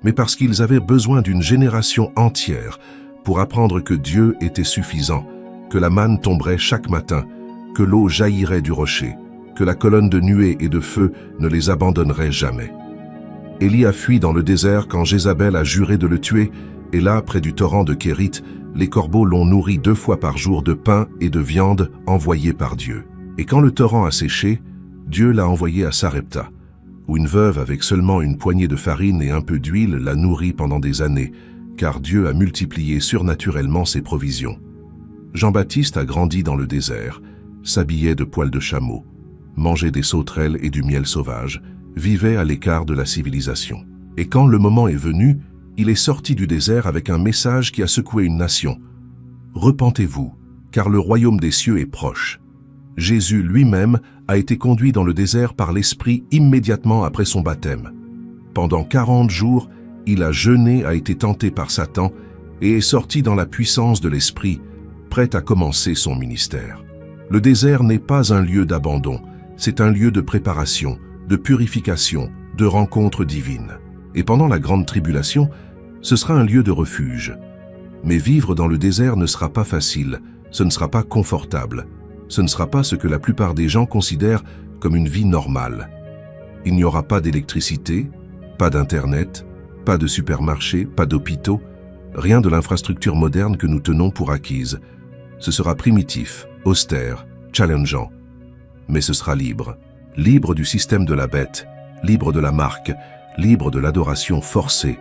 mais parce qu'ils avaient besoin d'une génération entière pour apprendre que Dieu était suffisant, que la manne tomberait chaque matin, que l'eau jaillirait du rocher, que la colonne de nuée et de feu ne les abandonnerait jamais. Élie a fui dans le désert quand Jézabel a juré de le tuer, et là, près du torrent de Kérit, les corbeaux l'ont nourri 2 fois par jour de pain et de viande envoyés par Dieu. Et quand le torrent a séché, Dieu l'a envoyé à Sarepta, où une veuve avec seulement une poignée de farine et un peu d'huile l'a nourri pendant des années, car Dieu a multiplié surnaturellement ses provisions. Jean-Baptiste a grandi dans le désert, s'habillait de poils de chameau, mangeait des sauterelles et du miel sauvage, vivait à l'écart de la civilisation. Et quand le moment est venu, il est sorti du désert avec un message qui a secoué une nation. « Repentez-vous, car le royaume des cieux est proche. » Jésus lui-même a été conduit dans le désert par l'Esprit immédiatement après son baptême. Pendant 40 jours, il a jeûné, a été tenté par Satan et est sorti dans la puissance de l'Esprit, prêt à commencer son ministère. Le désert n'est pas un lieu d'abandon, c'est un lieu de préparation, de purification, de rencontre divine. Et pendant la grande tribulation, ce sera un lieu de refuge. Mais vivre dans le désert ne sera pas facile, ce ne sera pas confortable. Ce ne sera pas ce que la plupart des gens considèrent comme une vie normale. Il n'y aura pas d'électricité, pas d'internet, pas de supermarché, pas d'hôpitaux, rien de l'infrastructure moderne que nous tenons pour acquise. Ce sera primitif, austère, challengeant. Mais ce sera libre. Libre du système de la bête, libre de la marque, libre de l'adoration forcée,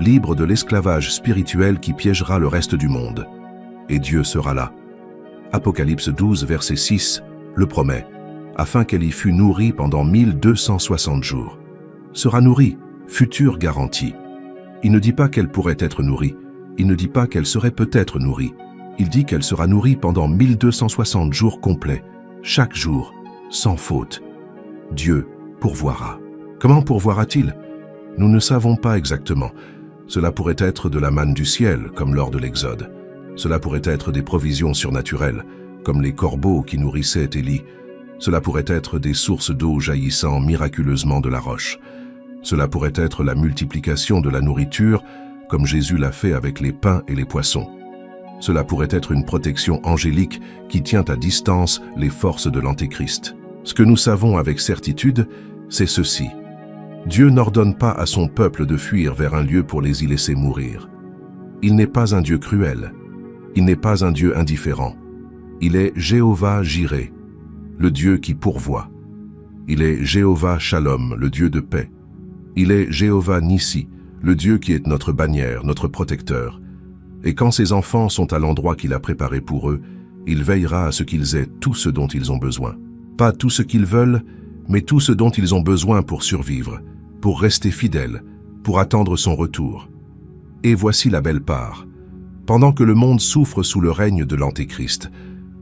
libre de l'esclavage spirituel qui piégera le reste du monde. Et Dieu sera là. Apocalypse 12, verset 6, le promet, afin qu'elle y fût nourrie pendant 1260 jours. Sera nourrie, future garantie. Il ne dit pas qu'elle pourrait être nourrie, il ne dit pas qu'elle serait peut-être nourrie. Il dit qu'elle sera nourrie pendant 1260 jours complets, chaque jour, sans faute. Dieu pourvoira. Comment pourvoira-t-il? Nous ne savons pas exactement. Cela pourrait être de la manne du ciel, comme lors de l'Exode. Cela pourrait être des provisions surnaturelles, comme les corbeaux qui nourrissaient Élie. Cela pourrait être des sources d'eau jaillissant miraculeusement de la roche. Cela pourrait être la multiplication de la nourriture, comme Jésus l'a fait avec les pains et les poissons. Cela pourrait être une protection angélique qui tient à distance les forces de l'Antéchrist. Ce que nous savons avec certitude, c'est ceci. Dieu n'ordonne pas à son peuple de fuir vers un lieu pour les y laisser mourir. Il n'est pas un Dieu cruel. Il n'est pas un Dieu indifférent. Il est Jéhovah Jireh, le Dieu qui pourvoit. Il est Jéhovah Shalom, le Dieu de paix. Il est Jéhovah Nissi, le Dieu qui est notre bannière, notre protecteur. Et quand ses enfants sont à l'endroit qu'il a préparé pour eux, il veillera à ce qu'ils aient tout ce dont ils ont besoin. Pas tout ce qu'ils veulent, mais tout ce dont ils ont besoin pour survivre, pour rester fidèles, pour attendre son retour. Et voici la belle part. pendant que le monde souffre sous le règne de l'Antéchrist,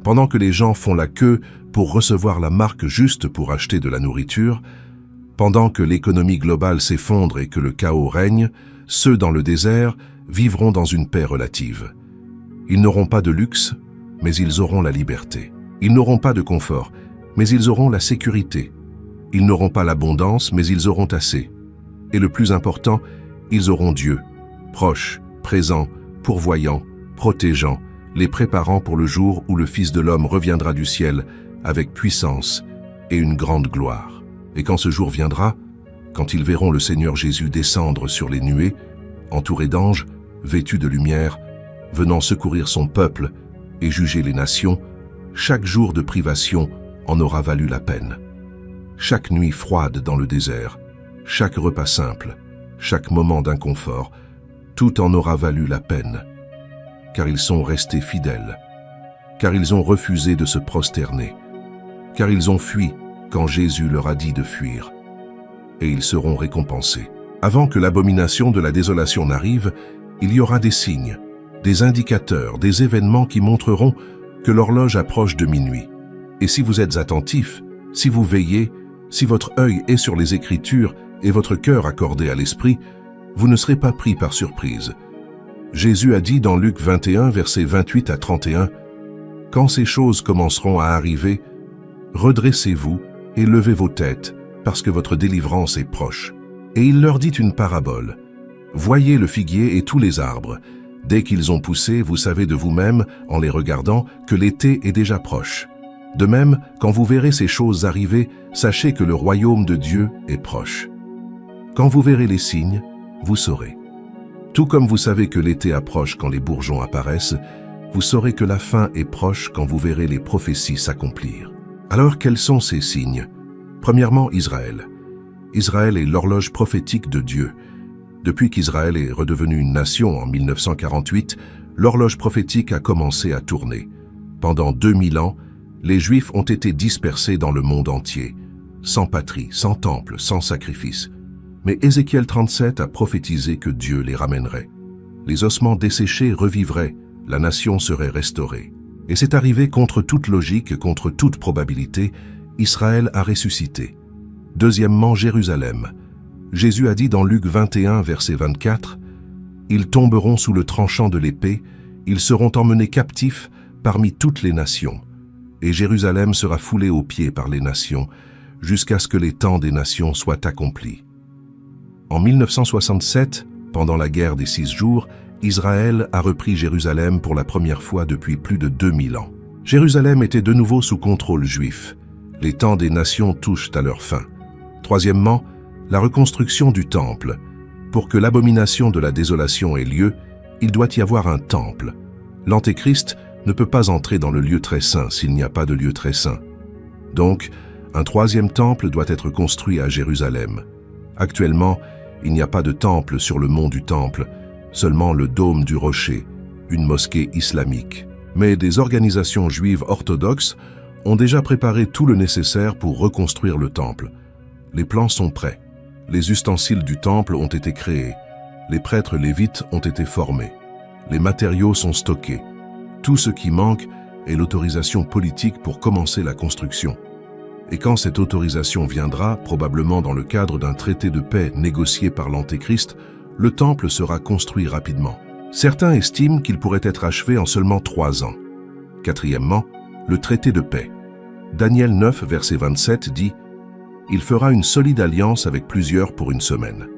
pendant que les gens font la queue pour recevoir la marque juste pour acheter de la nourriture, pendant que l'économie globale s'effondre et que le chaos règne, ceux dans le désert vivront dans une paix relative. Ils n'auront pas de luxe, mais ils auront la liberté. Ils n'auront pas de confort, mais ils auront la sécurité. Ils n'auront pas l'abondance, mais ils auront assez. Et le plus important, ils auront Dieu, proche, présent, pourvoyant, protégeant, les préparant pour le jour où le Fils de l'homme reviendra du ciel avec puissance et une grande gloire. Et quand ce jour viendra, quand ils verront le Seigneur Jésus descendre sur les nuées, entouré d'anges, vêtu de lumière, venant secourir son peuple et juger les nations, chaque jour de privation en aura valu la peine. Chaque nuit froide dans le désert, chaque repas simple, chaque moment d'inconfort, tout en aura valu la peine, car ils sont restés fidèles, car ils ont refusé de se prosterner, car ils ont fui quand Jésus leur a dit de fuir, et ils seront récompensés. Avant que l'abomination de la désolation n'arrive, il y aura des signes, des indicateurs, des événements qui montreront que l'horloge approche de minuit. Et si vous êtes attentifs, si vous veillez, si votre œil est sur les Écritures et votre cœur accordé à l'Esprit, vous ne serez pas pris par surprise. Jésus a dit dans Luc 21, versets 28 à 31, « Quand ces choses commenceront à arriver, redressez-vous et levez vos têtes, parce que votre délivrance est proche. » Et il leur dit une parabole. « Voyez le figuier et tous les arbres. Dès qu'ils ont poussé, vous savez de vous-même, en les regardant, que l'été est déjà proche. De même, quand vous verrez ces choses arriver, sachez que le royaume de Dieu est proche. Quand vous verrez les signes, vous saurez. Tout comme vous savez que l'été approche quand les bourgeons apparaissent, vous saurez que la fin est proche quand vous verrez les prophéties s'accomplir. Alors quels sont ces signes? Premièrement, Israël. Israël est l'horloge prophétique de Dieu. Depuis qu'Israël est redevenu une nation en 1948, l'horloge prophétique a commencé à tourner. Pendant 2000 ans, les Juifs ont été dispersés dans le monde entier, sans patrie, sans temple, sans sacrifice. Mais Ézéchiel 37 a prophétisé que Dieu les ramènerait. Les ossements desséchés revivraient, la nation serait restaurée. Et c'est arrivé contre toute logique, contre toute probabilité, Israël a ressuscité. Deuxièmement, Jérusalem. Jésus a dit dans Luc 21, verset 24, « Ils tomberont sous le tranchant de l'épée, ils seront emmenés captifs parmi toutes les nations. Et Jérusalem sera foulée aux pieds par les nations, jusqu'à ce que les temps des nations soient accomplis. » En 1967, pendant la guerre des 6 jours, Israël a repris Jérusalem pour la première fois depuis plus de 2000 ans. Jérusalem était de nouveau sous contrôle juif. Les temps des nations touchent à leur fin. Troisièmement, la reconstruction du temple. Pour que l'abomination de la désolation ait lieu, il doit y avoir un temple. L'Antéchrist ne peut pas entrer dans le lieu très saint s'il n'y a pas de lieu très saint. Donc, un troisième temple doit être construit à Jérusalem. Actuellement, il n'y a pas de temple sur le mont du Temple, seulement le dôme du rocher, une mosquée islamique. Mais des organisations juives orthodoxes ont déjà préparé tout le nécessaire pour reconstruire le temple. Les plans sont prêts. Les ustensiles du temple ont été créés. Les prêtres lévites ont été formés. Les matériaux sont stockés. Tout ce qui manque est l'autorisation politique pour commencer la construction. Et quand cette autorisation viendra, probablement dans le cadre d'un traité de paix négocié par l'Antéchrist, le temple sera construit rapidement. Certains estiment qu'il pourrait être achevé en seulement 3 ans. Quatrièmement, le traité de paix. Daniel 9, verset 27 dit « Il fera une solide alliance avec plusieurs pour une semaine. »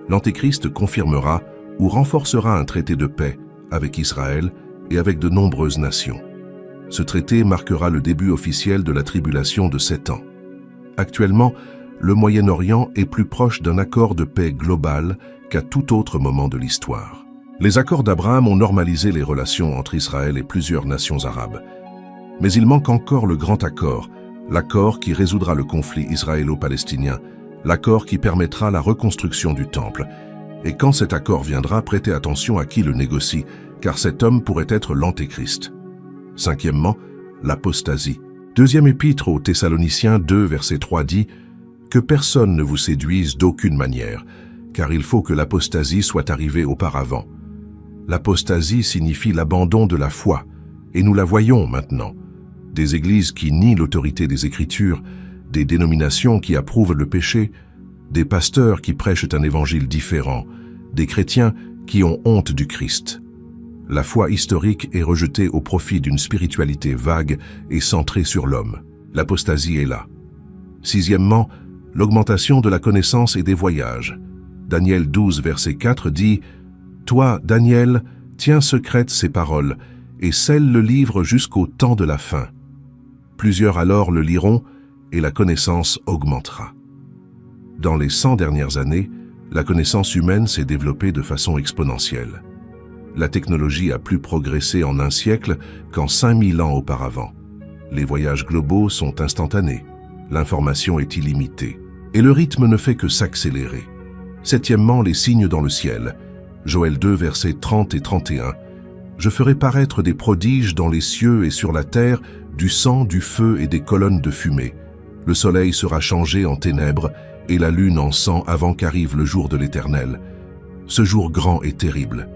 L'Antéchrist confirmera ou renforcera un traité de paix avec Israël et avec de nombreuses nations. Ce traité marquera le début officiel de la tribulation de 7 ans. Actuellement, le Moyen-Orient est plus proche d'un accord de paix global qu'à tout autre moment de l'histoire. Les accords d'Abraham ont normalisé les relations entre Israël et plusieurs nations arabes. Mais il manque encore le grand accord, l'accord qui résoudra le conflit israélo-palestinien, l'accord qui permettra la reconstruction du temple. Et quand cet accord viendra, prêtez attention à qui le négocie, car cet homme pourrait être l'Antéchrist. Cinquièmement, l'apostasie. Deuxième épître aux Thessaloniciens 2, verset 3 dit « Que personne ne vous séduise d'aucune manière, car il faut que l'apostasie soit arrivée auparavant. L'apostasie signifie l'abandon de la foi, et nous la voyons maintenant. Des églises qui nient l'autorité des Écritures, des dénominations qui approuvent le péché, des pasteurs qui prêchent un évangile différent, des chrétiens qui ont honte du Christ. La foi historique est rejetée au profit d'une spiritualité vague et centrée sur l'homme. L'apostasie est là. Sixièmement, l'augmentation de la connaissance et des voyages. Daniel 12, verset 4 dit « Toi, Daniel, tiens secrètes ces paroles, et scelle le livre jusqu'au temps de la fin. Plusieurs alors le liront, et la connaissance augmentera. » Dans les 100 dernières années, la connaissance humaine s'est développée de façon exponentielle. La technologie a plus progressé en un siècle qu'en 5000 ans auparavant. Les voyages globaux sont instantanés, l'information est illimitée, et le rythme ne fait que s'accélérer. Septièmement, les signes dans le ciel. Joël 2, versets 30 et 31. « Je ferai paraître des prodiges dans les cieux et sur la terre, du sang, du feu et des colonnes de fumée. Le soleil sera changé en ténèbres et la lune en sang avant qu'arrive le jour de l'Éternel. Ce jour grand et terrible.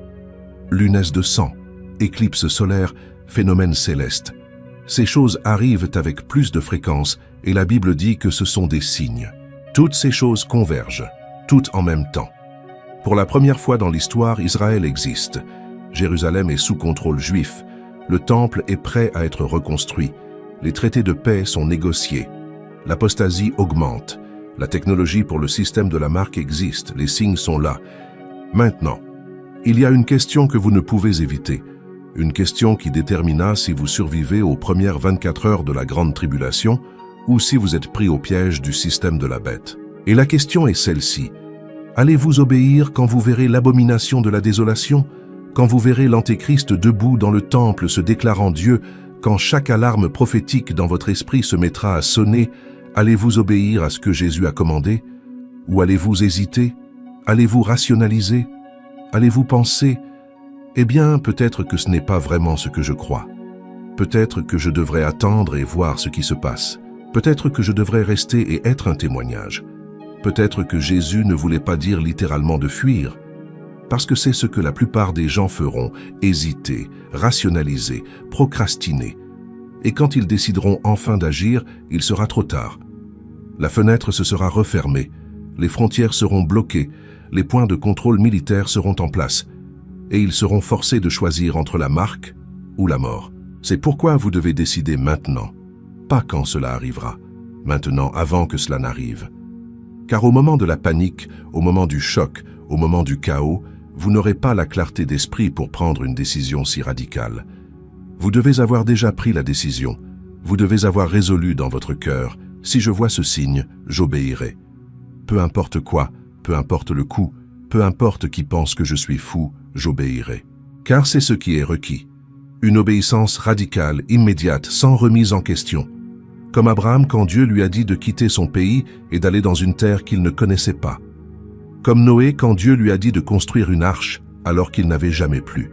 Lunesse de sang, éclipse solaire, phénomène céleste. Ces choses arrivent avec plus de fréquence et la Bible dit que ce sont des signes. Toutes ces choses convergent, toutes en même temps. Pour la première fois dans l'histoire, Israël existe. Jérusalem est sous contrôle juif. Le temple est prêt à être reconstruit. Les traités de paix sont négociés. L'apostasie augmente. La technologie pour le système de la marque existe. Les signes sont là. Maintenant, il y a une question que vous ne pouvez éviter. Une question qui déterminera si vous survivez aux premières 24 heures de la grande tribulation ou si vous êtes pris au piège du système de la bête. Et la question est celle-ci. Allez-vous obéir quand vous verrez l'abomination de la désolation? Quand vous verrez l'Antéchrist debout dans le temple se déclarant Dieu, quand chaque alarme prophétique dans votre esprit se mettra à sonner, allez-vous obéir à ce que Jésus a commandé? Ou allez-vous hésiter? Allez-vous rationaliser? Allez-vous penser « Eh bien, peut-être que ce n'est pas vraiment ce que je crois. Peut-être que je devrais attendre et voir ce qui se passe. Peut-être que je devrais rester et être un témoignage. Peut-être que Jésus ne voulait pas dire littéralement de fuir. » Parce que c'est ce que la plupart des gens feront, hésiter, rationaliser, procrastiner. Et quand ils décideront enfin d'agir, il sera trop tard. La fenêtre se sera refermée, les frontières seront bloquées, les points de contrôle militaire seront en place, et ils seront forcés de choisir entre la marque ou la mort. C'est pourquoi vous devez décider maintenant, pas quand cela arrivera, maintenant avant que cela n'arrive. Car au moment de la panique, au moment du choc, au moment du chaos, vous n'aurez pas la clarté d'esprit pour prendre une décision si radicale. Vous devez avoir déjà pris la décision. Vous devez avoir résolu dans votre cœur, si je vois ce signe, j'obéirai. Peu importe quoi, peu importe le coût, peu importe qui pense que je suis fou, j'obéirai. Car c'est ce qui est requis. Une obéissance radicale, immédiate, sans remise en question. Comme Abraham quand Dieu lui a dit de quitter son pays et d'aller dans une terre qu'il ne connaissait pas. Comme Noé quand Dieu lui a dit de construire une arche alors qu'il n'avait jamais plu.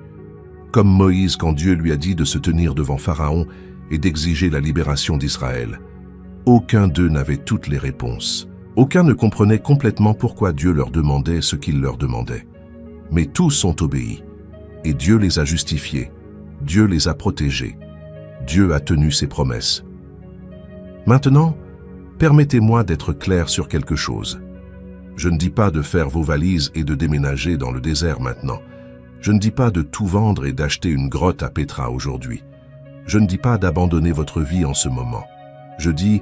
Comme Moïse quand Dieu lui a dit de se tenir devant Pharaon et d'exiger la libération d'Israël. Aucun d'eux n'avait toutes les réponses. Aucun ne comprenait complètement pourquoi Dieu leur demandait ce qu'il leur demandait. Mais tous ont obéi, et Dieu les a justifiés. Dieu les a protégés. Dieu a tenu ses promesses. Maintenant, permettez-moi d'être clair sur quelque chose. Je ne dis pas de faire vos valises et de déménager dans le désert maintenant. Je ne dis pas de tout vendre et d'acheter une grotte à Petra aujourd'hui. Je ne dis pas d'abandonner votre vie en ce moment. Je dis,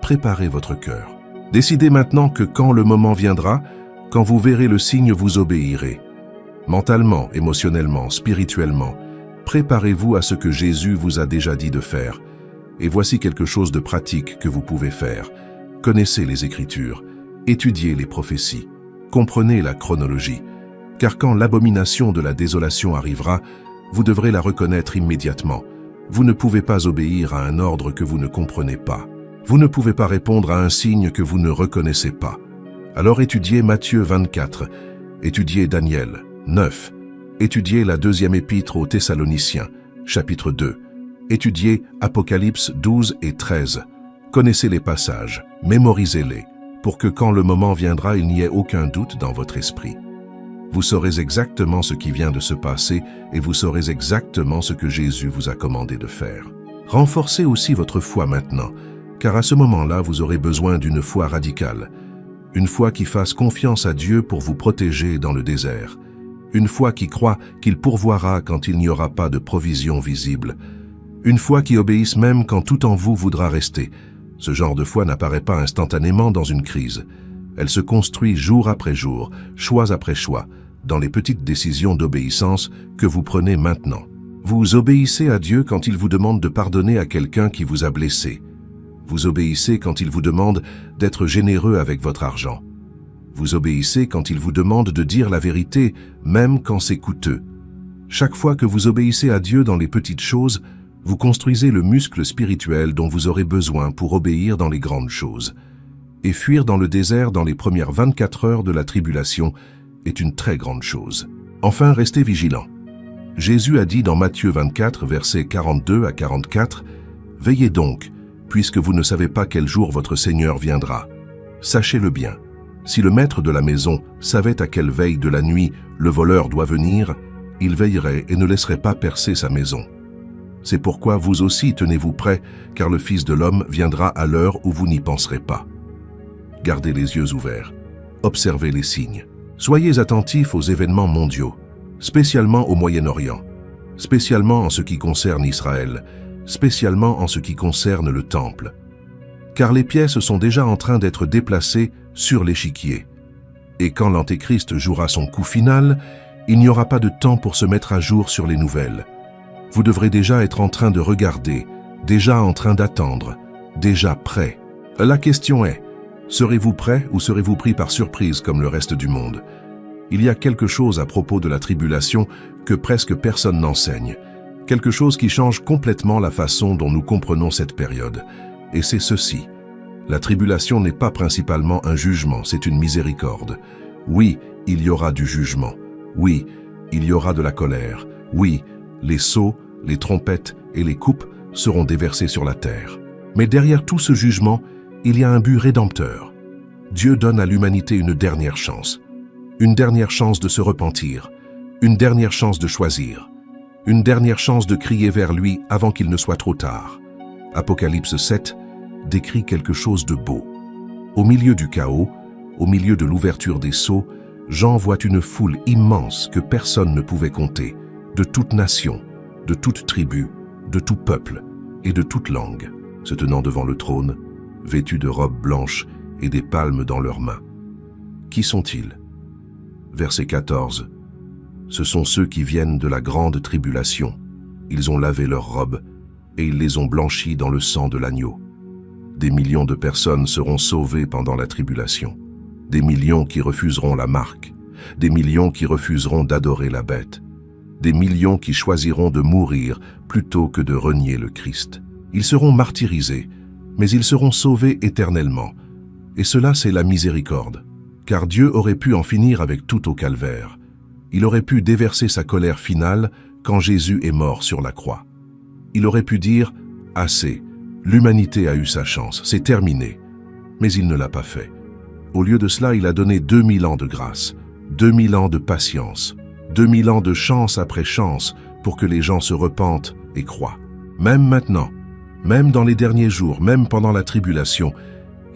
préparez votre cœur. Décidez maintenant que quand le moment viendra, quand vous verrez le signe, vous obéirez. Mentalement, émotionnellement, spirituellement, préparez-vous à ce que Jésus vous a déjà dit de faire. Et voici quelque chose de pratique que vous pouvez faire. Connaissez les Écritures, étudiez les prophéties, comprenez la chronologie. Car quand l'abomination de la désolation arrivera, vous devrez la reconnaître immédiatement. Vous ne pouvez pas obéir à un ordre que vous ne comprenez pas. Vous ne pouvez pas répondre à un signe que vous ne reconnaissez pas. Alors étudiez Matthieu 24, étudiez Daniel 9, étudiez la deuxième épître aux Thessaloniciens, chapitre 2, étudiez Apocalypse 12 et 13. Connaissez les passages, mémorisez-les, pour que quand le moment viendra, il n'y ait aucun doute dans votre esprit. Vous saurez exactement ce qui vient de se passer et vous saurez exactement ce que Jésus vous a commandé de faire. Renforcez aussi votre foi maintenant, car à ce moment-là, vous aurez besoin d'une foi radicale. Une foi qui fasse confiance à Dieu pour vous protéger dans le désert. Une foi qui croit qu'il pourvoira quand il n'y aura pas de provision visible. Une foi qui obéisse même quand tout en vous voudra rester. Ce genre de foi n'apparaît pas instantanément dans une crise. Elle se construit jour après jour, choix après choix, dans les petites décisions d'obéissance que vous prenez maintenant. Vous obéissez à Dieu quand il vous demande de pardonner à quelqu'un qui vous a blessé. Vous obéissez quand il vous demande d'être généreux avec votre argent. Vous obéissez quand il vous demande de dire la vérité, même quand c'est coûteux. Chaque fois que vous obéissez à Dieu dans les petites choses, vous construisez le muscle spirituel dont vous aurez besoin pour obéir dans les grandes choses. Et fuir dans le désert dans les premières 24 heures de la tribulation est une très grande chose. Enfin, restez vigilants. Jésus a dit dans Matthieu 24, versets 42 à 44, « Veillez donc, puisque vous ne savez pas quel jour votre Seigneur viendra. Sachez-le bien, si le maître de la maison savait à quelle veille de la nuit le voleur doit venir, il veillerait et ne laisserait pas percer sa maison. C'est pourquoi vous aussi tenez-vous prêts, car le Fils de l'homme viendra à l'heure où vous n'y penserez pas. Gardez les yeux ouverts, observez les signes. Soyez attentifs aux événements mondiaux, spécialement au Moyen-Orient, spécialement en ce qui concerne Israël, spécialement en ce qui concerne le Temple. Car les pièces sont déjà en train d'être déplacées sur l'échiquier. Et quand l'Antéchrist jouera son coup final, il n'y aura pas de temps pour se mettre à jour sur les nouvelles. Vous devrez déjà être en train de regarder, déjà en train d'attendre, déjà prêt. La question est, serez-vous prêt ou serez-vous pris par surprise comme le reste du monde? Il y a quelque chose à propos de la tribulation que presque personne n'enseigne, quelque chose qui change complètement la façon dont nous comprenons cette période. Et c'est ceci. La tribulation n'est pas principalement un jugement, c'est une miséricorde. Oui, il y aura du jugement. Oui, il y aura de la colère. Oui, les sceaux, les trompettes et les coupes seront déversés sur la terre. Mais derrière tout ce jugement, il y a un but rédempteur. Dieu donne à l'humanité une dernière chance. Une dernière chance de se repentir. Une dernière chance de choisir. Une dernière chance de crier vers lui avant qu'il ne soit trop tard. Apocalypse 7 décrit quelque chose de beau. Au milieu du chaos, au milieu de l'ouverture des sceaux, Jean voit une foule immense que personne ne pouvait compter, de toute nation, de toute tribu, de tout peuple et de toute langue, se tenant devant le trône, vêtus de robes blanches et des palmes dans leurs mains. Qui sont-ils? Verset 14. Ce sont ceux qui viennent de la grande tribulation. Ils ont lavé leurs robes et ils les ont blanchies dans le sang de l'agneau. Des millions de personnes seront sauvées pendant la tribulation. Des millions qui refuseront la marque. Des millions qui refuseront d'adorer la bête. Des millions qui choisiront de mourir plutôt que de renier le Christ. Ils seront martyrisés, mais ils seront sauvés éternellement. Et cela, c'est la miséricorde. Car Dieu aurait pu en finir avec tout au calvaire. Il aurait pu déverser sa colère finale quand Jésus est mort sur la croix. Il aurait pu dire « Assez, l'humanité a eu sa chance, c'est terminé ». Mais il ne l'a pas fait. Au lieu de cela, il a donné 2000 ans de grâce, 2000 ans de patience, 2000 ans de chance après chance pour que les gens se repentent et croient. Même maintenant, même dans les derniers jours, même pendant la tribulation,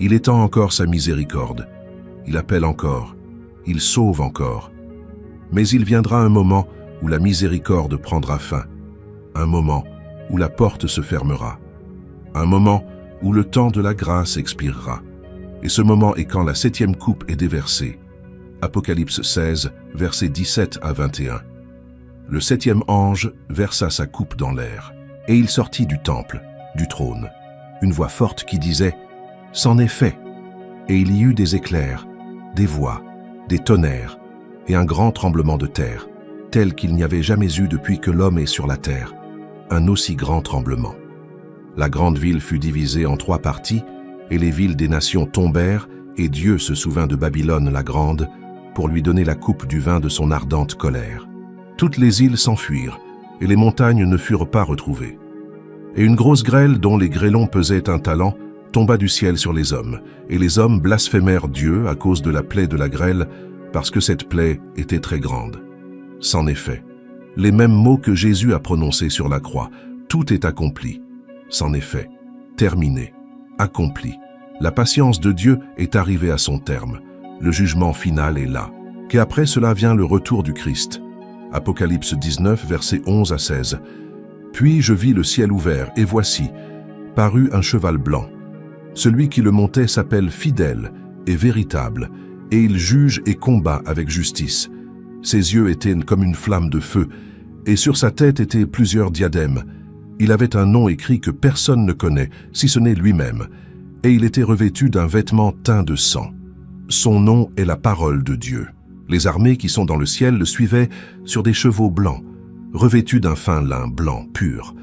il étend encore sa miséricorde. Il appelle encore, il sauve encore. Mais il viendra un moment où la miséricorde prendra fin, un moment où la porte se fermera, un moment où le temps de la grâce expirera. Et ce moment est quand la 7e coupe est déversée. Apocalypse 16, versets 17 à 21. Le 7e ange versa sa coupe dans l'air, et il sortit du temple, du trône, une voix forte qui disait « C'en est fait !» Et il y eut des éclairs, des voix, des tonnerres, et un grand tremblement de terre, tel qu'il n'y avait jamais eu depuis que l'homme est sur la terre, un aussi grand tremblement. La grande ville fut divisée en 3 parties, et les villes des nations tombèrent, et Dieu se souvint de Babylone la grande, pour lui donner la coupe du vin de son ardente colère. Toutes les îles s'enfuirent, et les montagnes ne furent pas retrouvées. Et une grosse grêle, dont les grêlons pesaient un talent, tomba du ciel sur les hommes, et les hommes blasphémèrent Dieu à cause de la plaie de la grêle, parce que cette plaie était très grande. C'en est fait. Les mêmes mots que Jésus a prononcés sur la croix. Tout est accompli. C'en est fait. Terminé. Accompli. La patience de Dieu est arrivée à son terme. Le jugement final est là. Qu'après cela vient le retour du Christ. Apocalypse 19, versets 11 à 16. Puis je vis le ciel ouvert, et voici, parut un cheval blanc. Celui qui le montait s'appelle Fidèle et Véritable, et il juge et combat avec justice. Ses yeux étaient comme une flamme de feu, et sur sa tête étaient plusieurs diadèmes. Il avait un nom écrit que personne ne connaît, si ce n'est lui-même, et il était revêtu d'un vêtement teint de sang. Son nom est la parole de Dieu. Les armées qui sont dans le ciel le suivaient sur des chevaux blancs, revêtus d'un fin lin blanc pur.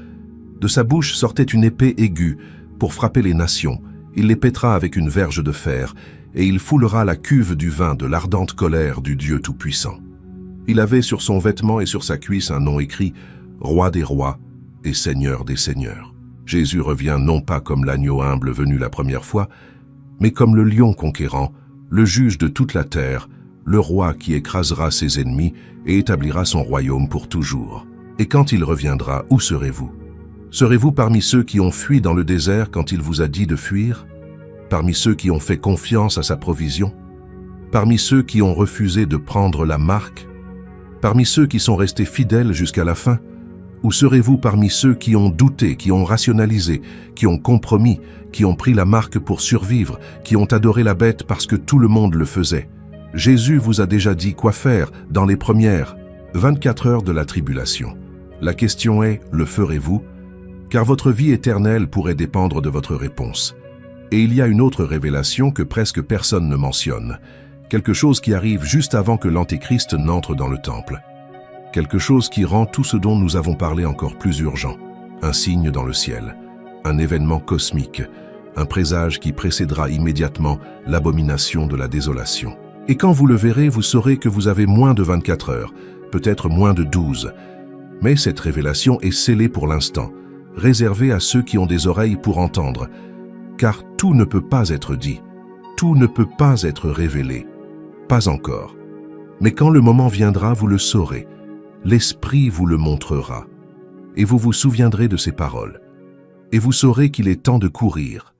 De sa bouche sortait une épée aiguë pour frapper les nations. Il les pètera avec une verge de fer, et il foulera la cuve du vin de l'ardente colère du Dieu Tout-Puissant. Il avait sur son vêtement et sur sa cuisse un nom écrit « Roi des rois et Seigneur des seigneurs ». Jésus revient non pas comme l'agneau humble venu la première fois, mais comme le lion conquérant, le juge de toute la terre, le roi qui écrasera ses ennemis et établira son royaume pour toujours. Et quand il reviendra, où serez-vous? Serez-vous parmi ceux qui ont fui dans le désert quand il vous a dit de fuir? Parmi ceux qui ont fait confiance à sa provision? Parmi ceux qui ont refusé de prendre la marque? Parmi ceux qui sont restés fidèles jusqu'à la fin? Ou serez-vous parmi ceux qui ont douté, qui ont rationalisé, qui ont compromis, qui ont pris la marque pour survivre, qui ont adoré la bête parce que tout le monde le faisait? Jésus vous a déjà dit quoi faire dans les premières 24 heures de la tribulation. La question est, le ferez-vous? Car votre vie éternelle pourrait dépendre de votre réponse. Et il y a une autre révélation que presque personne ne mentionne. Quelque chose qui arrive juste avant que l'Antéchrist n'entre dans le temple. Quelque chose qui rend tout ce dont nous avons parlé encore plus urgent. Un signe dans le ciel. Un événement cosmique. Un présage qui précédera immédiatement l'abomination de la désolation. Et quand vous le verrez, vous saurez que vous avez moins de 24 heures, peut-être moins de 12. Mais cette révélation est scellée pour l'instant, réservée à ceux qui ont des oreilles pour entendre. Car tout ne peut pas être dit, tout ne peut pas être révélé. Pas encore. Mais quand le moment viendra, vous le saurez. L'Esprit vous le montrera. Et vous vous souviendrez de ces paroles. Et vous saurez qu'il est temps de courir.